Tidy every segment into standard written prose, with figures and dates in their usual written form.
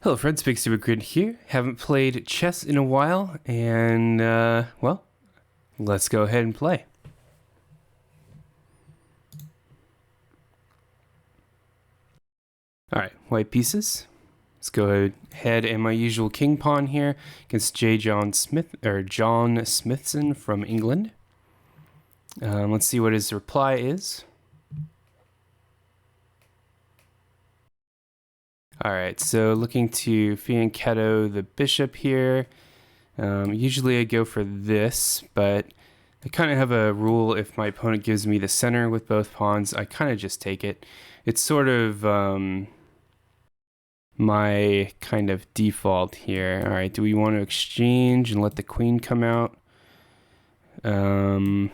Hello friends, Big Super Grid here. Haven't played chess in a while, and well, let's go ahead and play. Alright, white pieces. Let's go ahead and my usual king pawn here against John Smithson from England. Let's see what his reply is. Alright, so looking to fianchetto the bishop here. Usually I go for this, but I kind of have a rule: if my opponent gives me the center with both pawns, I kind of just take it. It's sort of my kind of default here. All right, do we want to exchange and let the queen come out? That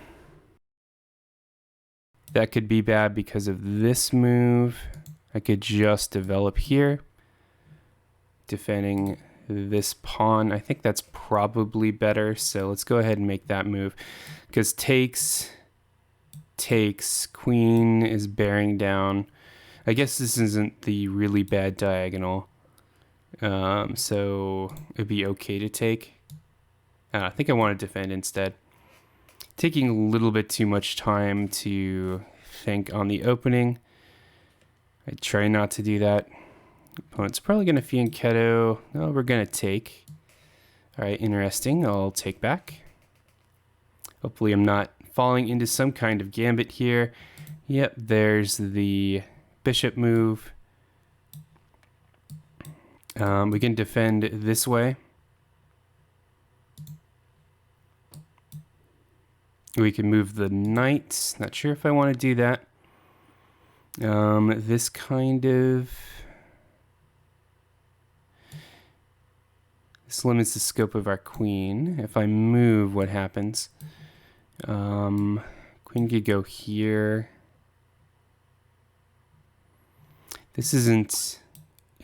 could be bad because of this move. I could just develop here, defending this pawn. I think that's probably better, so let's go ahead and make that move, because takes, queen is bearing down. I guess this isn't the really bad diagonal, so it'd be okay to take. I think I want to defend instead. Taking a little bit too much time to think on the opening. I try not to do that. Opponent's probably going to fianchetto. No, we're going to take. All right, interesting. I'll take back. Hopefully I'm not falling into some kind of gambit here. Yep, there's the bishop move. We can defend this way. We can move the knight. Not sure if I want to do that. This kind of... This limits the scope of our queen. If I move, what happens? Queen could go here. This isn't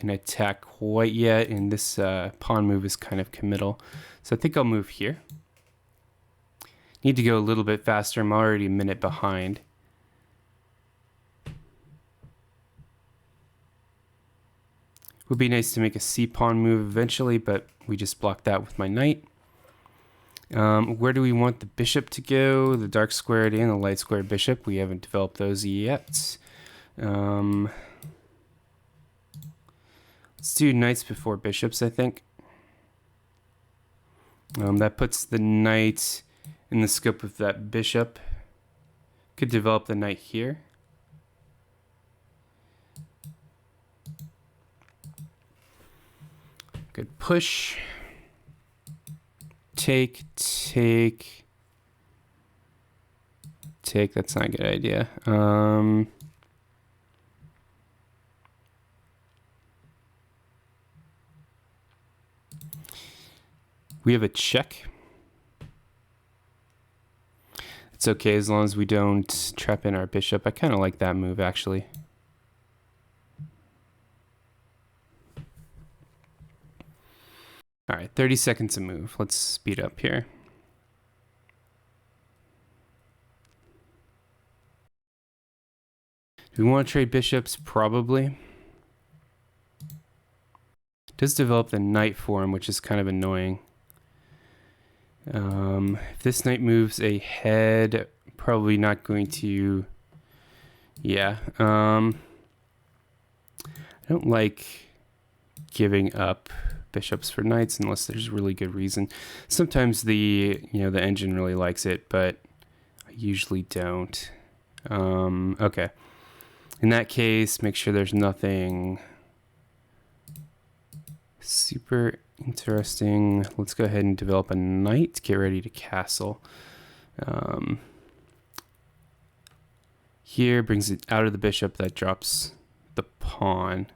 an attack quite yet, and this pawn move is kind of committal. So I think I'll move here. Need to go a little bit faster. I'm already a minute behind. Would be nice to make a c-pawn move eventually, but we just blocked that with my knight. Where do we want the bishop to go? The dark squared and the light squared bishop. We haven't developed those yet. Let's do knights before bishops, I think. That puts the knight in the scope of that bishop. Could develop the knight here. Good push. Take. That's not a good idea. We have a check. It's okay as long as we don't trap in our bishop. I kind of like that move, actually. All right, 30 seconds to move. Let's speed up here. Do we want to trade bishops? Probably. It does develop the knight for him, which is kind of annoying. If this knight moves ahead, probably not going to... Yeah. I don't like giving up bishops for knights unless there's really good reason. Sometimes the engine really likes it, but I usually don't. Okay. In that case, make sure there's nothing super interesting. Let's go ahead and develop a knight. Get ready to castle. Here brings it out of the bishop. That drops the pawn.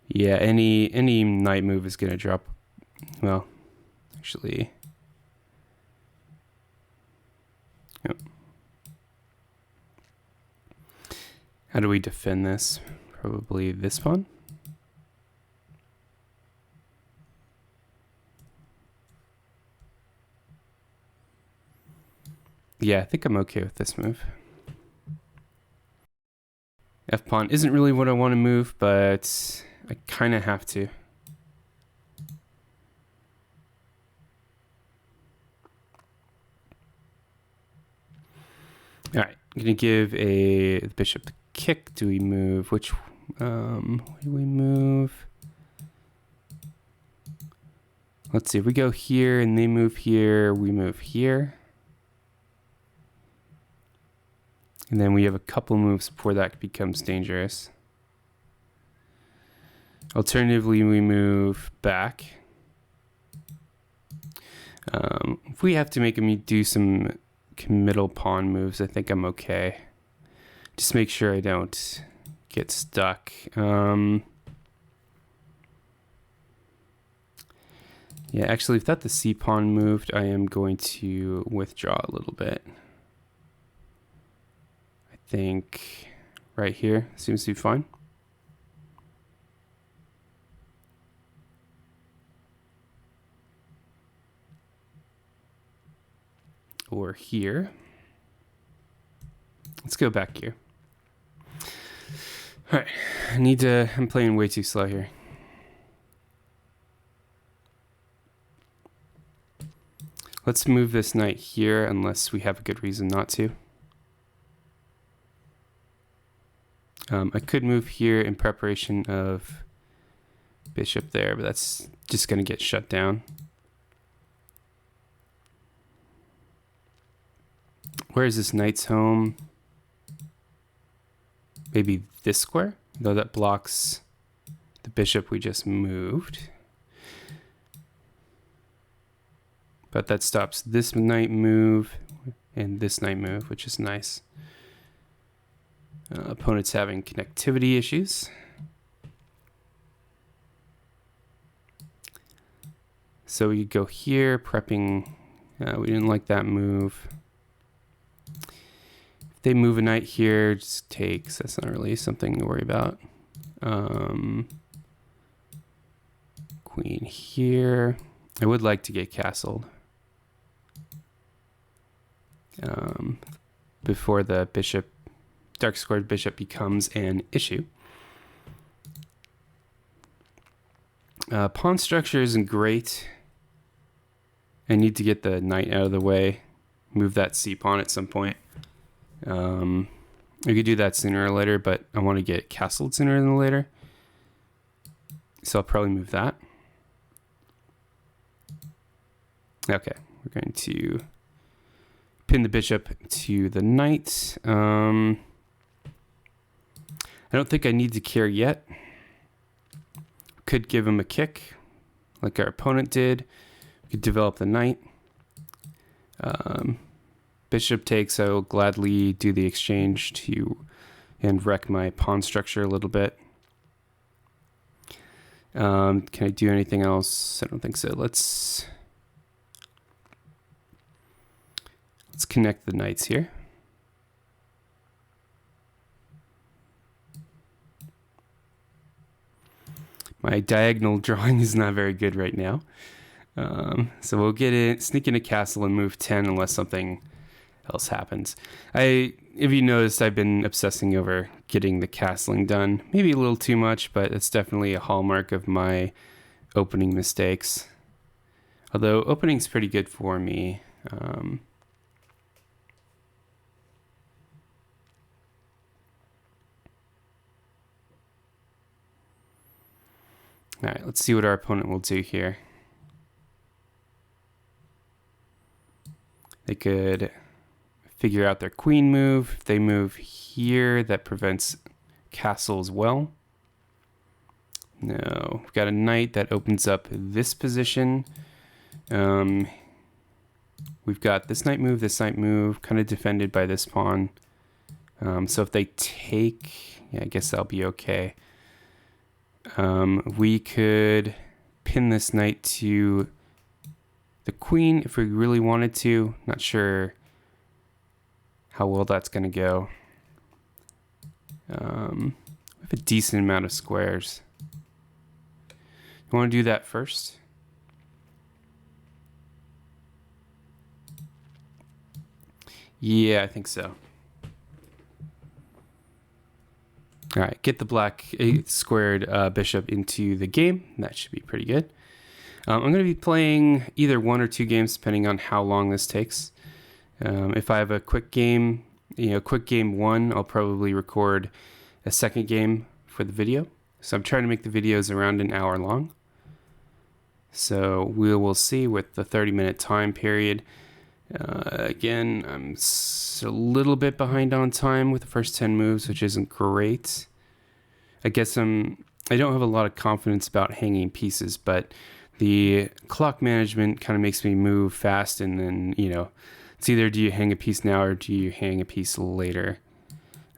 Yeah, any knight move is going to drop. Well, actually, yep. How do we defend this? Probably this pawn. Yeah, I think I'm okay with this move. F pawn isn't really what I want to move, but I kind of have to. All right, I'm gonna give the bishop the kick. Do we move? Which where do we move? Let's see. If we go here and they move here, we move here. And then we have a couple moves before that becomes dangerous. Alternatively, we move back. If we have to make me do some middle pawn moves, I think I'm okay. Just make sure I don't get stuck. Yeah, actually, without the c pawn moved, I am going to withdraw a little bit. I think right here seems to be fine. Or here. Let's go back here. All right, I'm playing way too slow here. Let's move this knight here unless we have a good reason not to. I could move here in preparation of bishop there, but that's just going to get shut down. Where is this knight's home? Maybe this square? Though that blocks the bishop we just moved. But that stops this knight move and this knight move, which is nice. Opponent's having connectivity issues. So we go here, prepping. We didn't like that move. If they move a knight here, just takes. That's not really something to worry about. Queen here. I would like to get castled. Before the bishop, dark squared bishop becomes an issue. Pawn structure isn't great. I need to get the knight out of the way. Move that c pawn at some point. We could do that sooner or later, but I want to get castled sooner than later. So I'll probably move that. Okay, we're going to pin the bishop to the knight. I don't think I need to care yet. Could give him a kick, like our opponent did. We could develop the knight. Bishop takes. I will gladly do the exchange and wreck my pawn structure a little bit. Can I do anything else? I don't think so. Let's connect the knights here. My diagonal drawing is not very good right now. So we'll get in, sneak in a castle and move 10 unless something else happens. If you noticed, I've been obsessing over getting the castling done. Maybe a little too much, but it's definitely a hallmark of my opening mistakes. Although opening's pretty good for me. All right, let's see what our opponent will do here. They could figure out their queen move. If they move here, that prevents castle as well. No, we've got a knight that opens up this position. We've got this knight move, kind of defended by this pawn. So if they take, yeah, I guess that'll be okay. We could pin this knight to the queen if we really wanted to. Not sure how well that's going to go. We have a decent amount of squares. You want to do that first? Yeah, I think so. All right, get the black squared bishop into the game. That should be pretty good. I'm going to be playing either 1 or 2 games depending on how long this takes. If I have a quick game, quick game 1, I'll probably record a second game for the video. So I'm trying to make the videos around an hour long. So we will see with the 30-minute time period. Again, I'm a little bit behind on time with the first 10 moves, which isn't great. I guess I don't have a lot of confidence about hanging pieces, but the clock management kind of makes me move fast, and then, it's either do you hang a piece now or do you hang a piece later.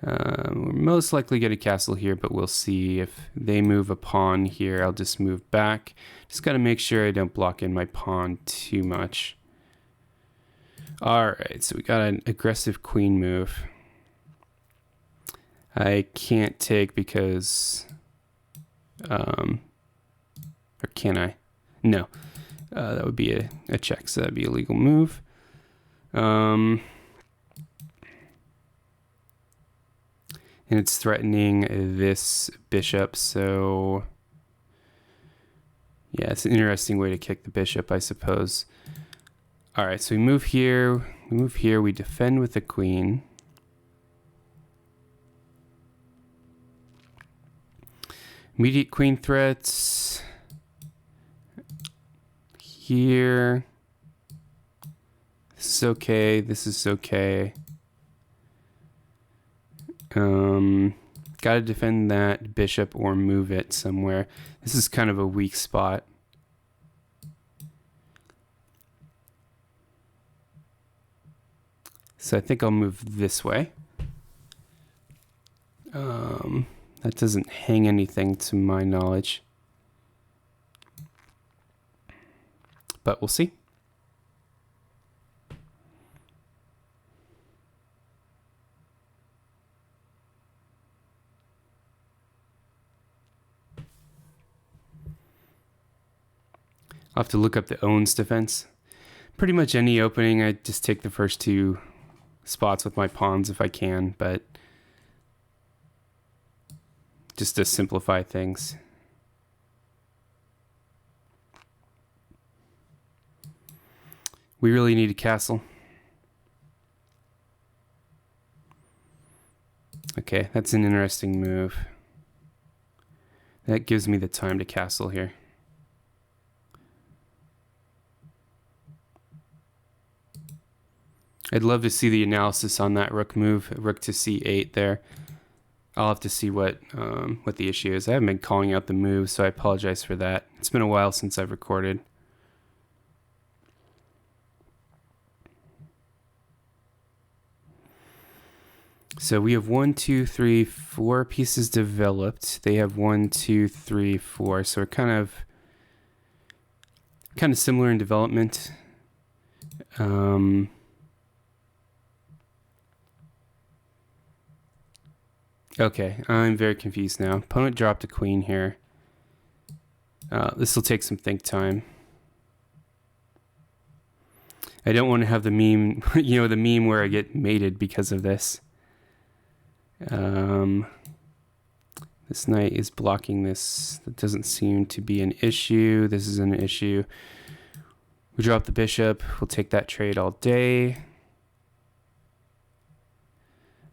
We're most likely get a castle here, but we'll see. If they move a pawn here, I'll just move back. Just got to make sure I don't block in my pawn too much. All right, so we got an aggressive queen move. I can't take because, or can I? No, that would be a check, so that'd be a legal move. And it's threatening this bishop, so yeah, it's an interesting way to kick the bishop, I suppose. All right, so we move here, we defend with the queen. Immediate queen threats. Here. This is okay, this is okay. Gotta defend that bishop or move it somewhere. This is kind of a weak spot. So I think I'll move this way. That doesn't hang anything to my knowledge. But we'll see. I'll have to look up the Owens defense. Pretty much any opening, I just take the first 2 spots with my pawns if I can, but just to simplify things. We really need a castle. Okay, that's an interesting move. That gives me the time to castle here. I'd love to see the analysis on that rook move, rook to c8 there. I'll have to see what the issue is. I haven't been calling out the move, so I apologize for that. It's been a while since I've recorded. So we have 1, 2, 3, 4 pieces developed. They have 1, 2, 3, 4. So we're kind of similar in development. Okay, I'm very confused now. Opponent dropped a queen here. This will take some think time. I don't want to have the meme, the meme where I get mated because of this. This knight is blocking this. That doesn't seem to be an issue. This is an issue. We drop the bishop. We'll take that trade all day.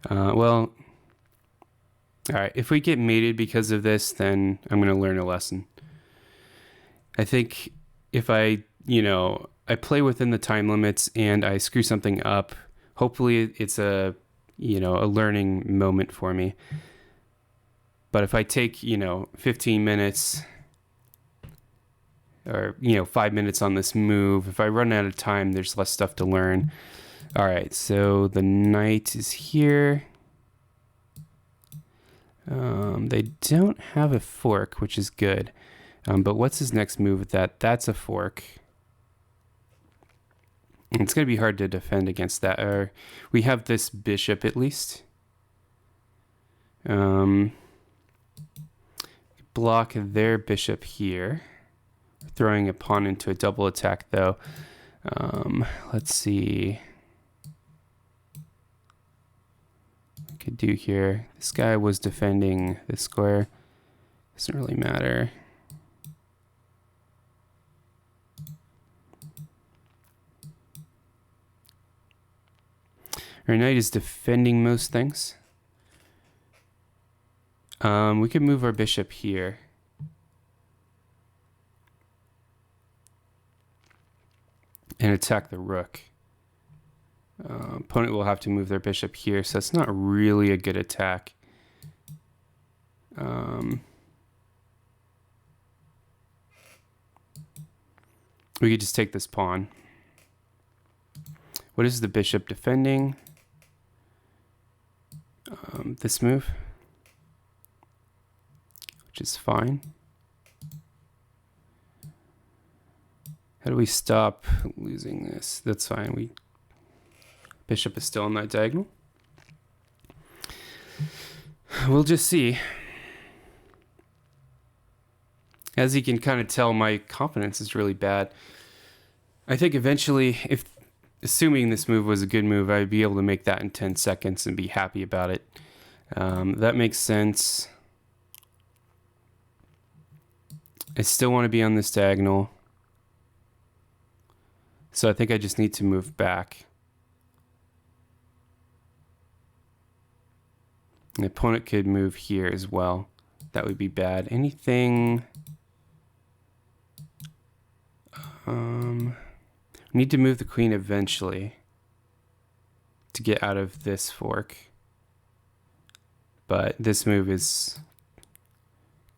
Well, all right. If we get mated because of this, then I'm going to learn a lesson. I think if I play within the time limits and I screw something up, hopefully it's a learning moment for me. But if I take, 15 minutes or, 5 minutes on this move, if I run out of time, there's less stuff to learn. All right, so the knight is here. They don't have a fork, which is good. But what's his next move with that? That's a fork. It's going to be hard to defend against that. We have this bishop at least. Block their bishop here. Throwing a pawn into a double attack though. Let's see. could do here. This guy was defending this square. Doesn't really matter. Our knight is defending most things. We could move our bishop here. And attack the rook. Opponent will have to move their bishop here, so it's not really a good attack. We could just take this pawn. What is the bishop defending? This move, which is fine. How do we stop losing this? That's fine. Bishop is still on that diagonal. We'll just see. As you can kind of tell, my confidence is really bad. I think eventually, assuming this move was a good move, I'd be able to make that in 10 seconds and be happy about it. That makes sense. I still want to be on this diagonal. So I think I just need to move back. The opponent could move here as well. That would be bad. Anything... need to move the queen eventually to get out of this fork. But this move is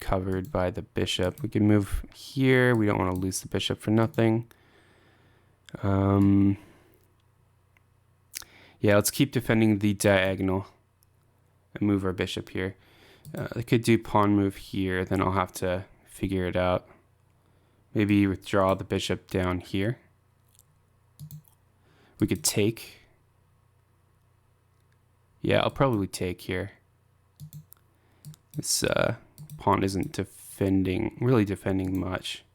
covered by the bishop. We can move here. We don't want to lose the bishop for nothing. Yeah, let's keep defending the diagonal and move our bishop here. They could do pawn move here, then I'll have to figure it out. Maybe withdraw the bishop down here. We could take. Yeah, I'll probably take here. This pawn isn't really defending much.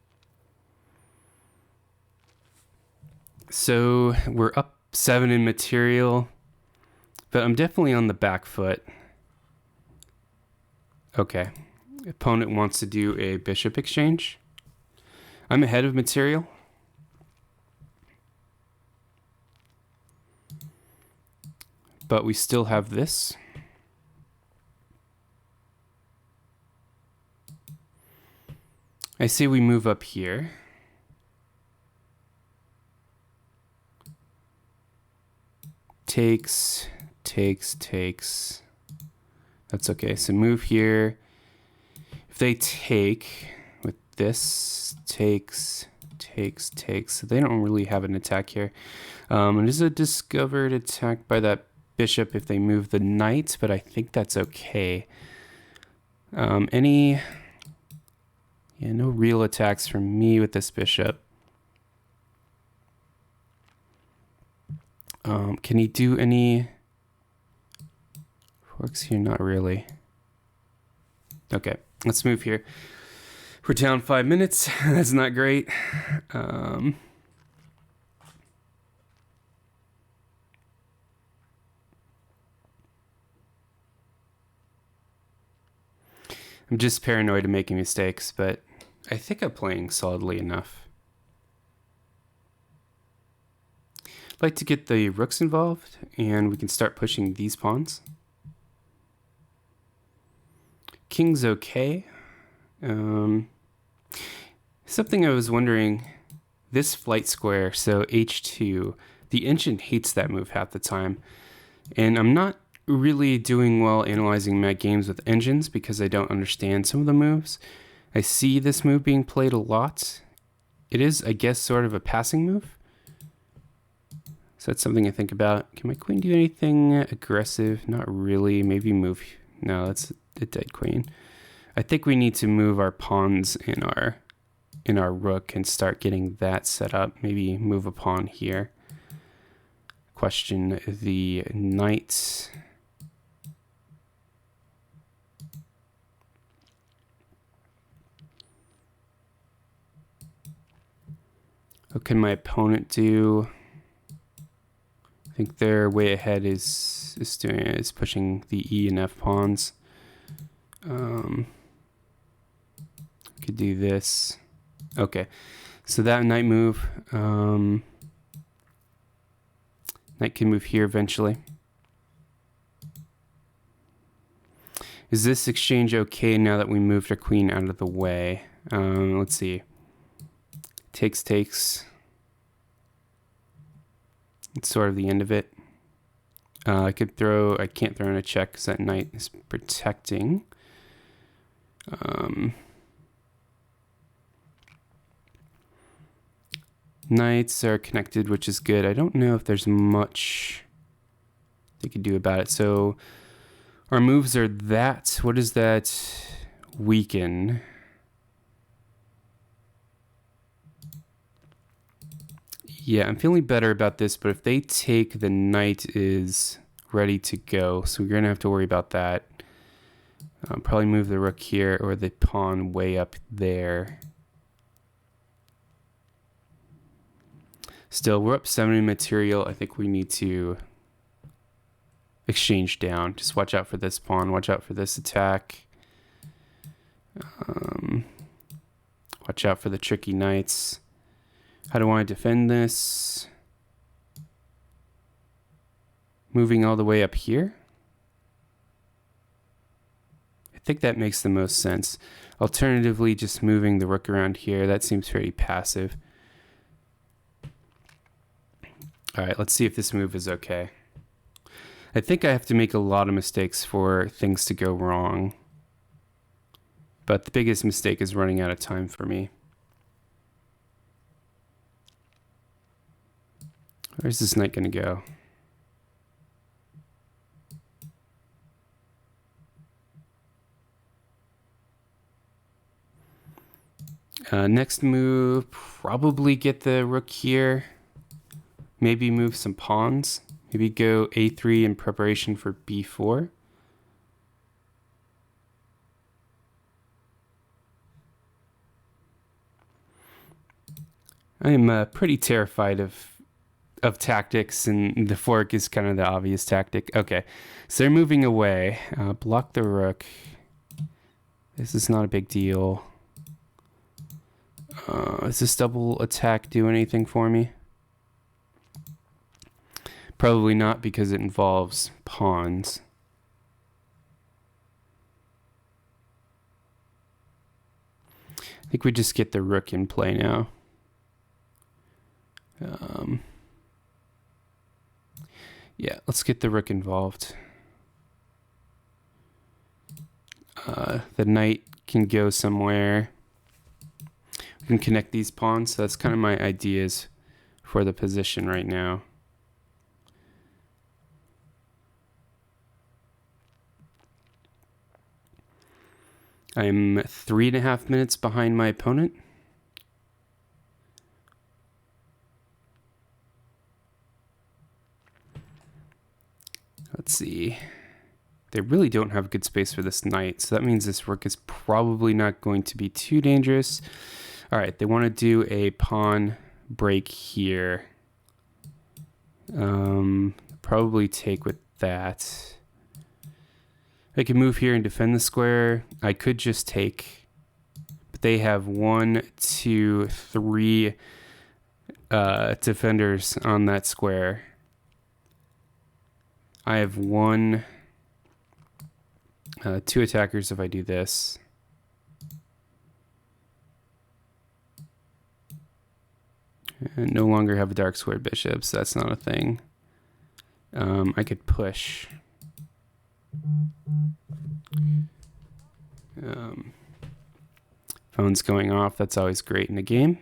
So we're up 7 in material, but I'm definitely on the back foot. Okay, opponent wants to do a bishop exchange. I'm ahead of material. But we still have this. I say we move up here. Takes. That's okay. So move here. If they take with this, takes. So they don't really have an attack here. It is a discovered attack by that bishop if they move the knight, but I think that's okay. No real attacks from me with this bishop. Can he do any forks here? Not really. Okay, let's move here. We're down 5 minutes. That's not great. I'm just paranoid of making mistakes, but I think I'm playing solidly enough. I'd like to get the rooks involved, and we can start pushing these pawns. King's okay. Something I was wondering, this flight square, so H2, the engine hates that move half the time, and I'm not really doing well analyzing my games with engines because I don't understand some of the moves. I see this move being played a lot. It is, I guess, sort of a passing move. So that's something I think about. Can my queen do anything aggressive? Not really. Maybe move. No, that's a dead queen. I think we need to move our pawns in our rook and start getting that set up. Maybe move a pawn here. Question the knight. What can my opponent do? I think their way ahead is is pushing the E and F pawns. Could do this. Okay, so that knight move. Knight can move here eventually. Is this exchange okay now that we moved our queen out of the way? Let's see. Takes. It's sort of the end of it. I can't throw in a check because that knight is protecting. Knights are connected, which is good. I don't know if there's much they could do about it. So our moves are that. What does that weaken? Yeah, I'm feeling better about this, but if they take, the knight is ready to go. So we're going to have to worry about that. Probably move the rook here or the pawn way up there. Still, we're up 7 in material. I think we need to exchange down. Just watch out for this pawn. Watch out for this attack. Watch out for the tricky knights. How do I defend this? Moving all the way up here? I think that makes the most sense. Alternatively, just moving the rook around here. That seems pretty passive. All right, let's see if this move is okay. I think I have to make a lot of mistakes for things to go wrong. But the biggest mistake is running out of time for me. Where's this knight going to go? Next move, probably get the rook here. Maybe move some pawns. Maybe go a3 in preparation for b4. I am pretty terrified of tactics, and the fork is kind of the obvious tactic. Okay, so they're moving away. Block the rook. This is not a big deal. Does this double attack do anything for me? Probably not, because it involves pawns. I think we just get the rook in play now. Yeah, let's get the rook involved. The knight can go somewhere. We can connect these pawns, so that's kind of my ideas for the position right now. I'm 3.5 minutes behind my opponent. Let's see. They really don't have good space for this knight, so that means this rook is probably not going to be too dangerous. All right, they want to do a pawn break here. Probably take with that. I can move here and defend the square. I could just take, but they have 1, 2, 3 defenders on that square. I have 1, 2 attackers if I do this. And no longer have a dark squared bishop, so that's not a thing. I could push. Phone's going off. That's always great in a game.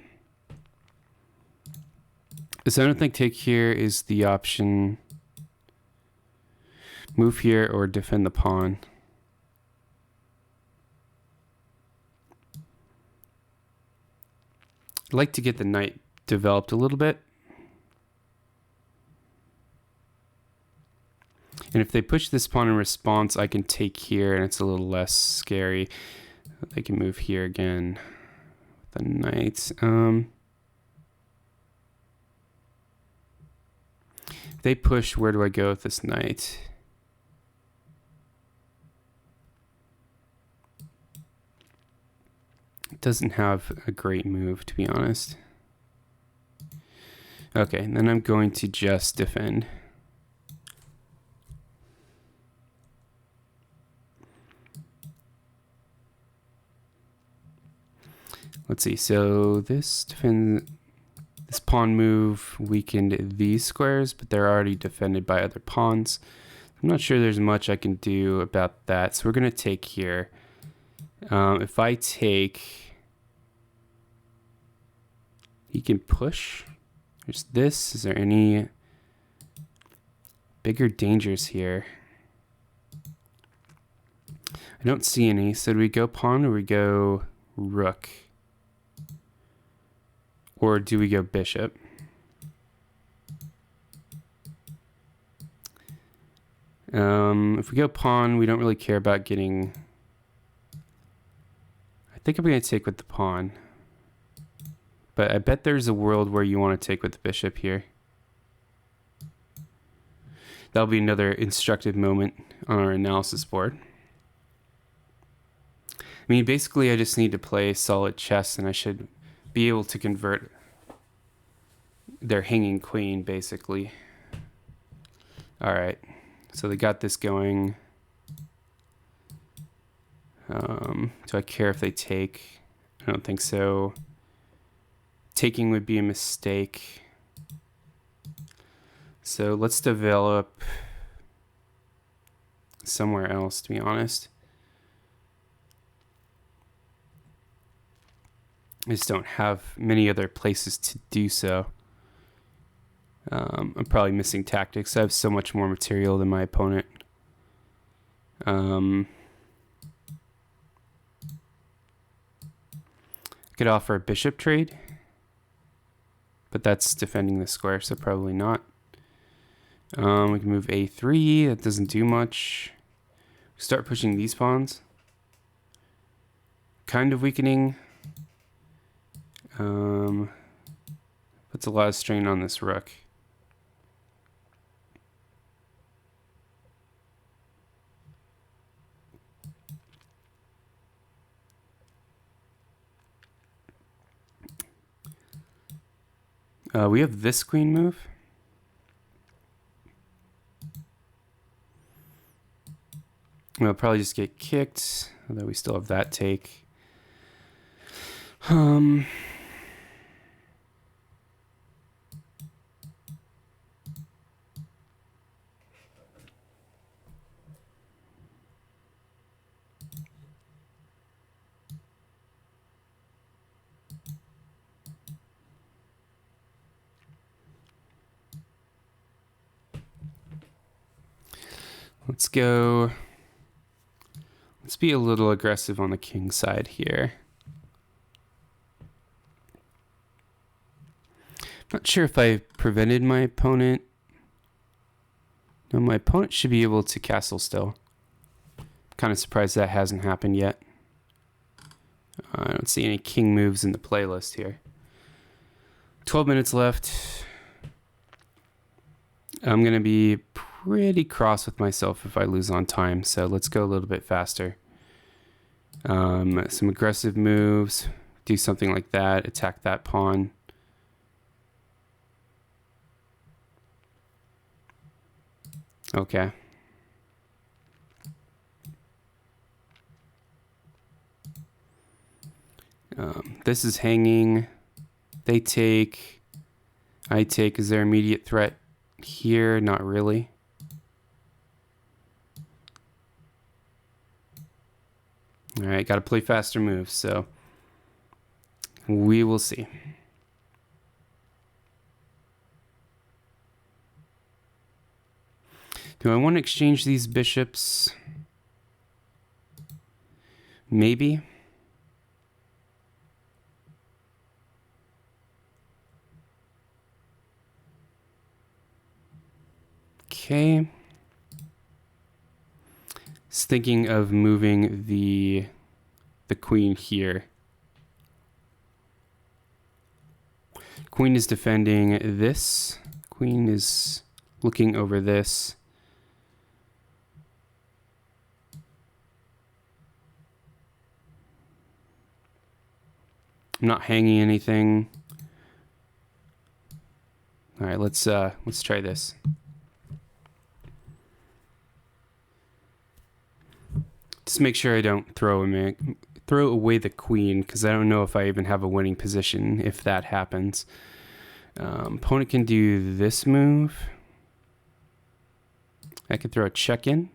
So I don't think take here is the option. Move here or defend the pawn. I'd like to get the knight developed a little bit. And if they push this pawn in response, I can take here and it's a little less scary. They can move here again with the knight. If they push, where do I go with this knight? Doesn't have a great move, to be honest. Okay, and then I'm going to just defend. Let's see, so this pawn move weakened these squares, but they're already defended by other pawns. I'm not sure there's much I can do about that, so we're going to take here. If I take, he can push. There's this. Is there any bigger dangers here? I don't see any. So do we go pawn or we go rook? Or do we go bishop? If we go pawn, we don't really care about getting... I think I'm going to take with the pawn. But I bet there's a world where you want to take with the bishop here. That'll be another instructive moment on our analysis board. I mean, basically, I just need to play solid chess, and I should be able to convert their hanging queen, basically. All right, so they got this going. Do I care if they take? I don't think so. Taking would be a mistake. So let's develop somewhere else, to be honest. I just don't have many other places to do so. I'm probably missing tactics. I have so much more material than my opponent. I could offer a bishop trade, but that's defending the square, so probably not. We can move a3. That doesn't do much. Start pushing these pawns. Kind of weakening. Puts a lot of strain on this rook. We have this queen move. We'll probably just get kicked, although we still have that take. Let's go. Let's be a little aggressive on the king side here. Not sure if I prevented my opponent. No, my opponent should be able to castle still. Kind of surprised that hasn't happened yet. I don't see any king moves in the playlist here. 12 minutes left. I'm going to be pretty cross with myself if I lose on time, so let's go a little bit faster. Some aggressive moves. Do something like that. Attack that pawn. Okay. This is hanging. They take. I take. Is there immediate threat here? Not really. All right, got to play faster moves, so we will see. Do I want to exchange these bishops? Maybe. Okay. Just thinking of moving the queen here. Queen is defending this. Queen is looking over this. I'm not hanging anything. All right, let's try this. Just make sure I don't throw away the queen, because I don't know if I even have a winning position if that happens. Opponent can do this move. I could throw a check in.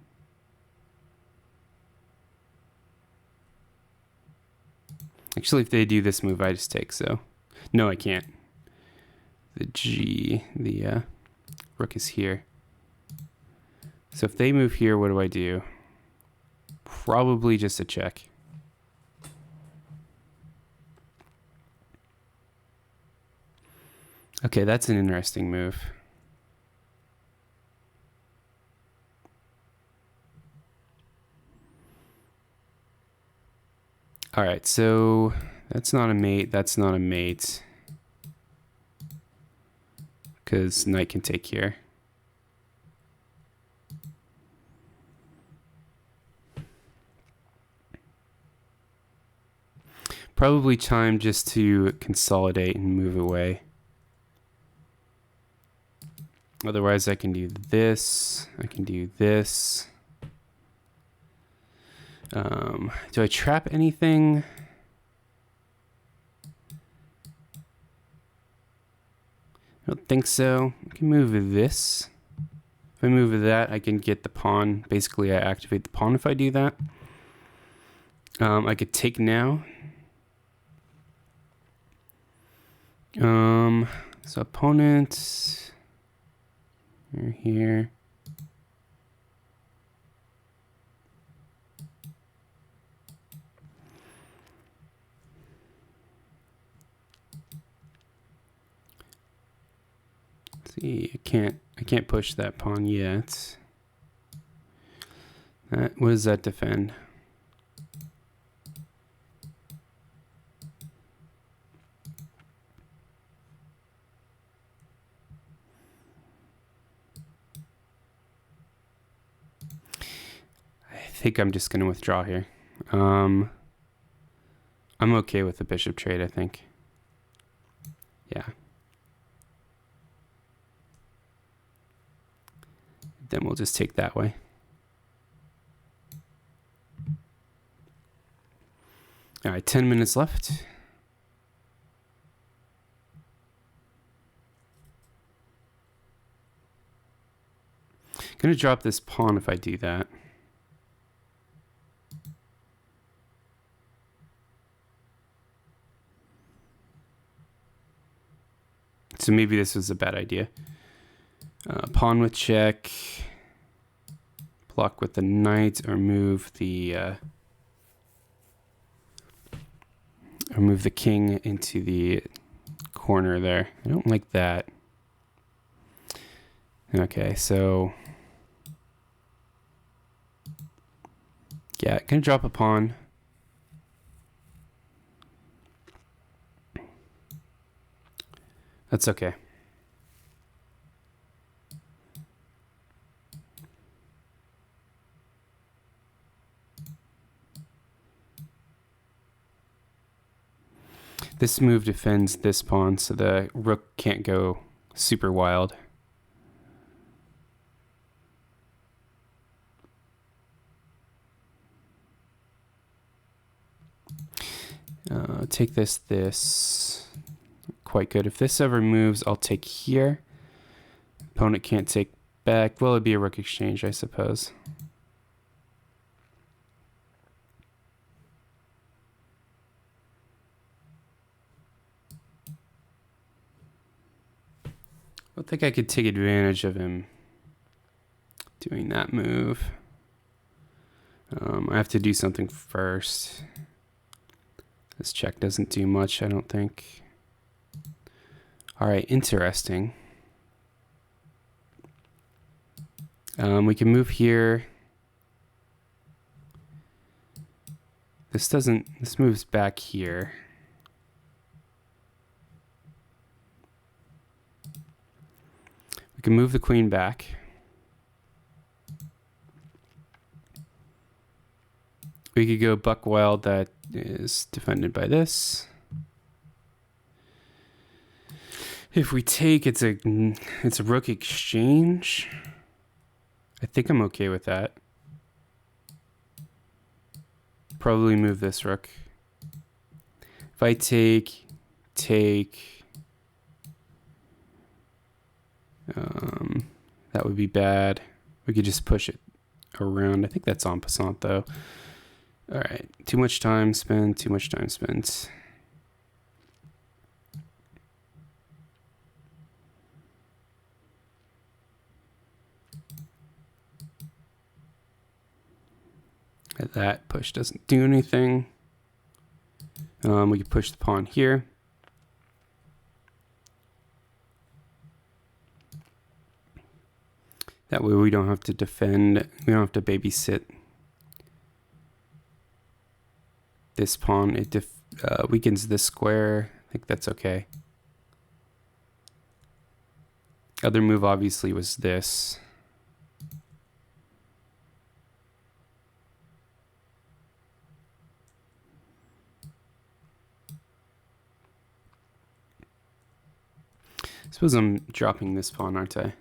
Actually, if they do this move, I just take, so. No, I can't. The rook is here. So if they move here, what do I do? Probably just a check. Okay, that's an interesting move. All right, so that's not a mate, that's not a mate. Because knight can take here. Probably time just to consolidate and move away. Otherwise, I can do this. I can do this. Do I trap anything? I don't think so. I can move this. If I move that, I can get the pawn. Basically, I activate the pawn if I do that. I could take now. So opponent, you're here. Let's see, I can't push that pawn yet. What does that defend? I think I'm just going to withdraw here. I'm okay with the bishop trade, I think. Yeah. Then we'll just take that way. All right, 10 minutes left. Gonna drop this pawn if I do that. So maybe this was a bad idea. Pawn with check. Block with the knight, or move the king into the corner there. I don't like that. Okay, so yeah, gonna drop a pawn. That's okay. This move defends this pawn, so the rook can't go super wild. Take this. Quite good. If this ever moves, I'll take here. Opponent can't take back. Well, it'd be a rook exchange, I suppose. I don't think I could take advantage of him doing that move. I have to do something first. This check doesn't do much, I don't think. All right, interesting. We can move here. This moves back here. We can move the queen back. We could go buck wild, that is defended by this. If we take, it's a rook exchange. I think I'm okay with that. Probably move this rook. If I take, that would be bad. We could just push it around. I think that's en passant though. All right, too much time spent, too much time spent. That push doesn't do anything. We can push the pawn here. That way we don't have to defend, we don't have to babysit this pawn. It weakens this square. I think that's okay. Other move obviously was this. I suppose I'm dropping this pawn, aren't I?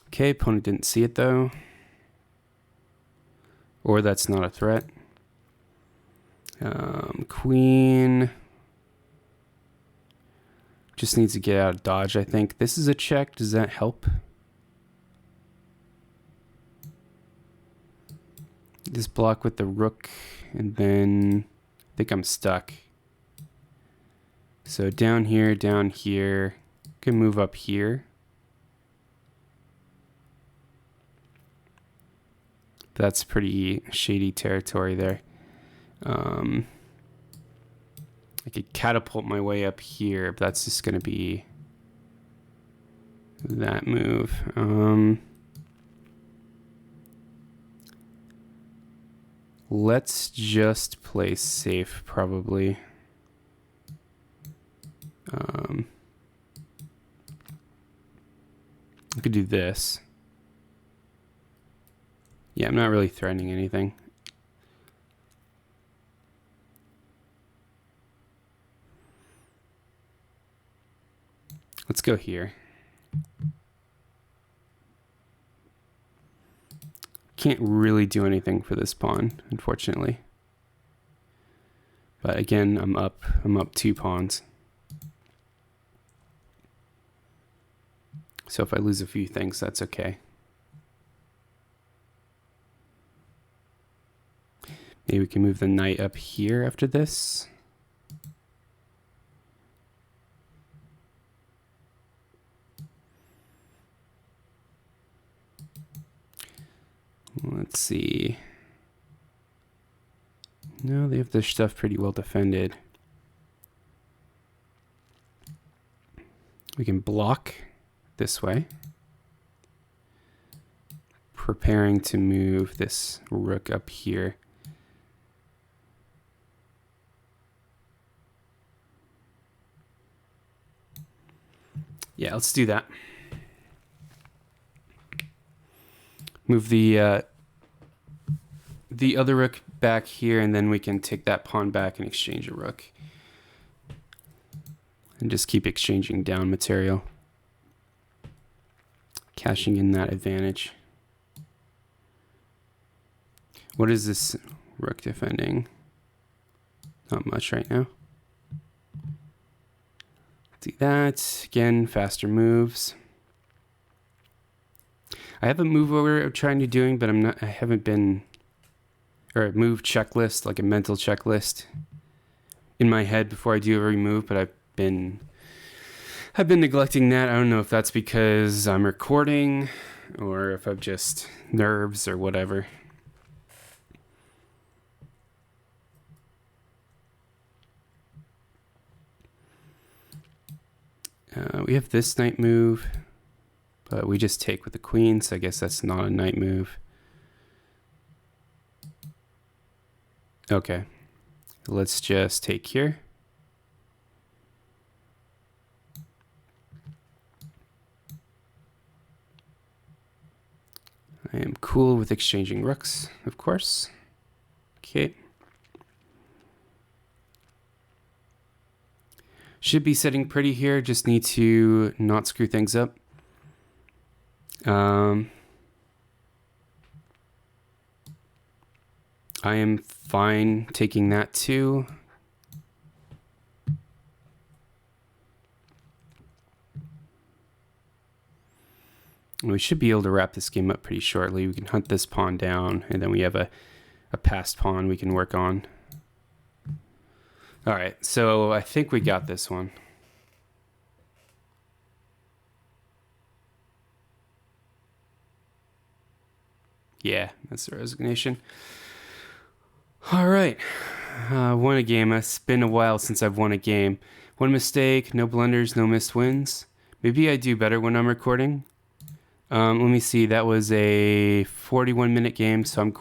Okay, opponent didn't see it though. Or that's not a threat. Queen just needs to get out of dodge, I think. This is a check. Does that help? Just block with the rook, and then I think I'm stuck. So down here, can move up here. That's pretty shady territory there. I could catapult my way up here, but that's just going to be that move. Let's just play safe, probably. I could do this. Yeah, I'm not really threatening anything. Let's go here. Can't really do anything for this pawn, unfortunately. But again, I'm up 2 pawns. So if I lose a few things, that's okay. Maybe we can move the knight up here after this. Let's see. No, they have their stuff pretty well defended. We can block this way. Preparing to move this rook up here. Yeah, let's do that. Move the other rook back here, and then we can take that pawn back and exchange a rook. And just keep exchanging down material. Cashing in that advantage. What is this rook defending? Not much right now. Do that. Again, faster moves. I have a move order I'm trying to doing, but I haven't been, or a move checklist, like a mental checklist in my head before I do every move, but I've been neglecting that. I don't know if that's because I'm recording or if I'm just nerves or whatever. We have this knight move, but we just take with the queen, so I guess that's not a knight move. Okay, let's just take here. I am cool with exchanging rooks, of course. Okay. Should be sitting pretty here, just need to not screw things up. I am fine taking that too. We should be able to wrap this game up pretty shortly. We can hunt this pawn down, and then we have a passed pawn we can work on. All right, so I think we got this one. Yeah, that's the resignation. All right, won a game. It's been a while since I've won a game. One mistake, no blunders, no missed wins. Maybe I do better when I'm recording. Let me see, that was a 41-minute game, so I'm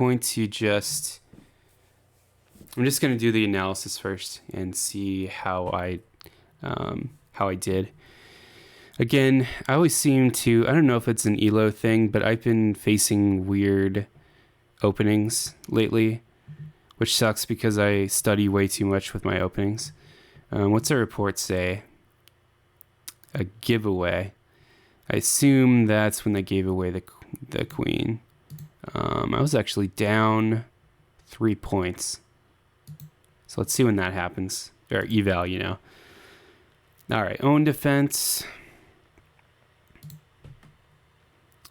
just going to do the analysis first and see how I did. Again, I always seem to, I don't know if it's an ELO thing, but I've been facing weird openings lately, which sucks because I study way too much with my openings. What's our report say? A giveaway. I assume that's when they gave away the queen. I was actually down 3 points. So let's see when that happens. Or eval, you know. All right, own defense.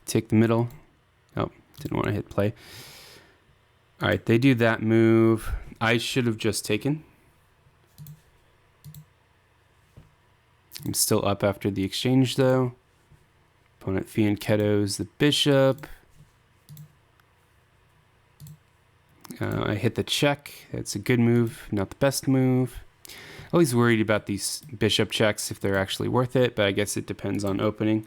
Take the middle. Oh, didn't want to hit play. All right, they do that move. I should have just taken. I'm still up after the exchange, though. Opponent fianchettos the bishop. I hit the check. That's a good move, not the best move. Always worried about these bishop checks if they're actually worth it, but I guess it depends on opening.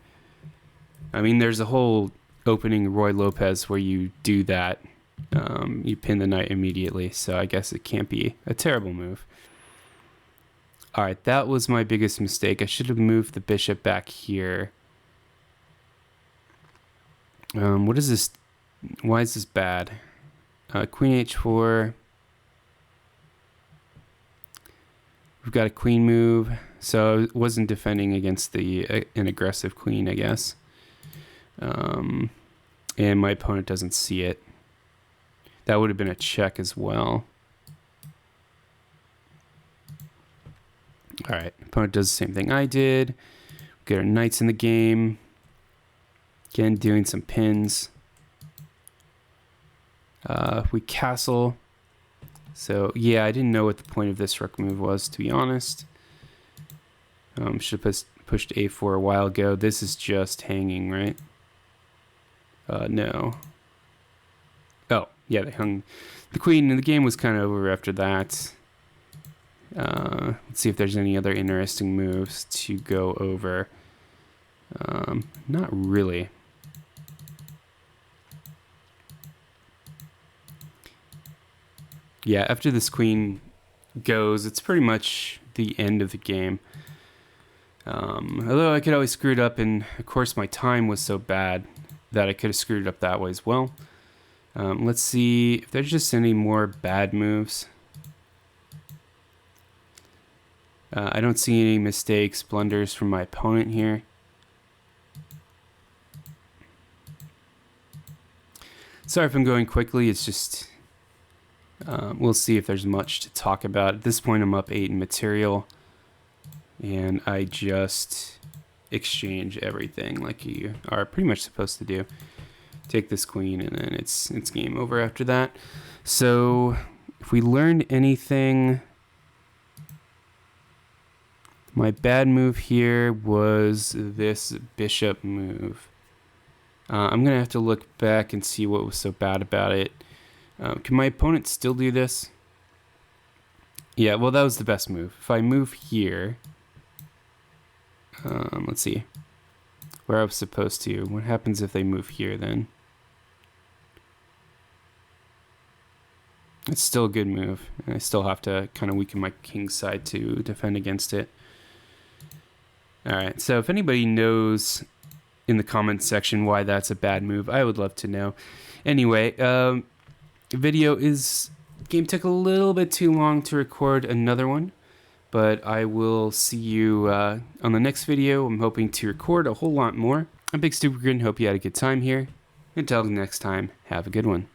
I mean, there's a whole opening Roy Lopez where you do that. You pin the knight immediately, so I guess it can't be a terrible move. All right, that was my biggest mistake. I should have moved the bishop back here. What is this? Why is this bad? Queen h4. We've got a queen move, so I wasn't defending against an aggressive queen, I guess. And my opponent doesn't see it. That would have been a check as well. All right, opponent does the same thing I did. Get our knights in the game. Again, doing some pins. We castle. So, yeah, I didn't know what the point of this rook move was, to be honest. Should have pushed a4 a while ago. This is just hanging, right? No. Oh, yeah, they hung the queen, and the game was kind of over after that. Let's see if there's any other interesting moves to go over. Not really. Yeah, after this queen goes, it's pretty much the end of the game. Although I could always screw it up, and of course my time was so bad that I could have screwed it up that way as well. Let's see if there's just any more bad moves. I don't see any mistakes, blunders from my opponent here. Sorry if I'm going quickly, it's just... we'll see if there's much to talk about. At this point, I'm up 8 in material, and I just exchange everything like you are pretty much supposed to do. Take this queen, and then it's game over after that. So, if we learned anything, my bad move here was this bishop move. I'm gonna have to look back and see what was so bad about it. Can my opponent still do this? Yeah, well, that was the best move. If I move here, let's see where I was supposed to. What happens if they move here then? It's still a good move, and I still have to kind of weaken my king's side to defend against it. All right, so if anybody knows in the comments section why that's a bad move. I would love to know. Anyway, game took a little bit too long to record another one, but I will see you on the next video. I'm hoping to record a whole lot more. I'm Big Stupid Grin. Hope you had a good time here. Until next time, have a good one.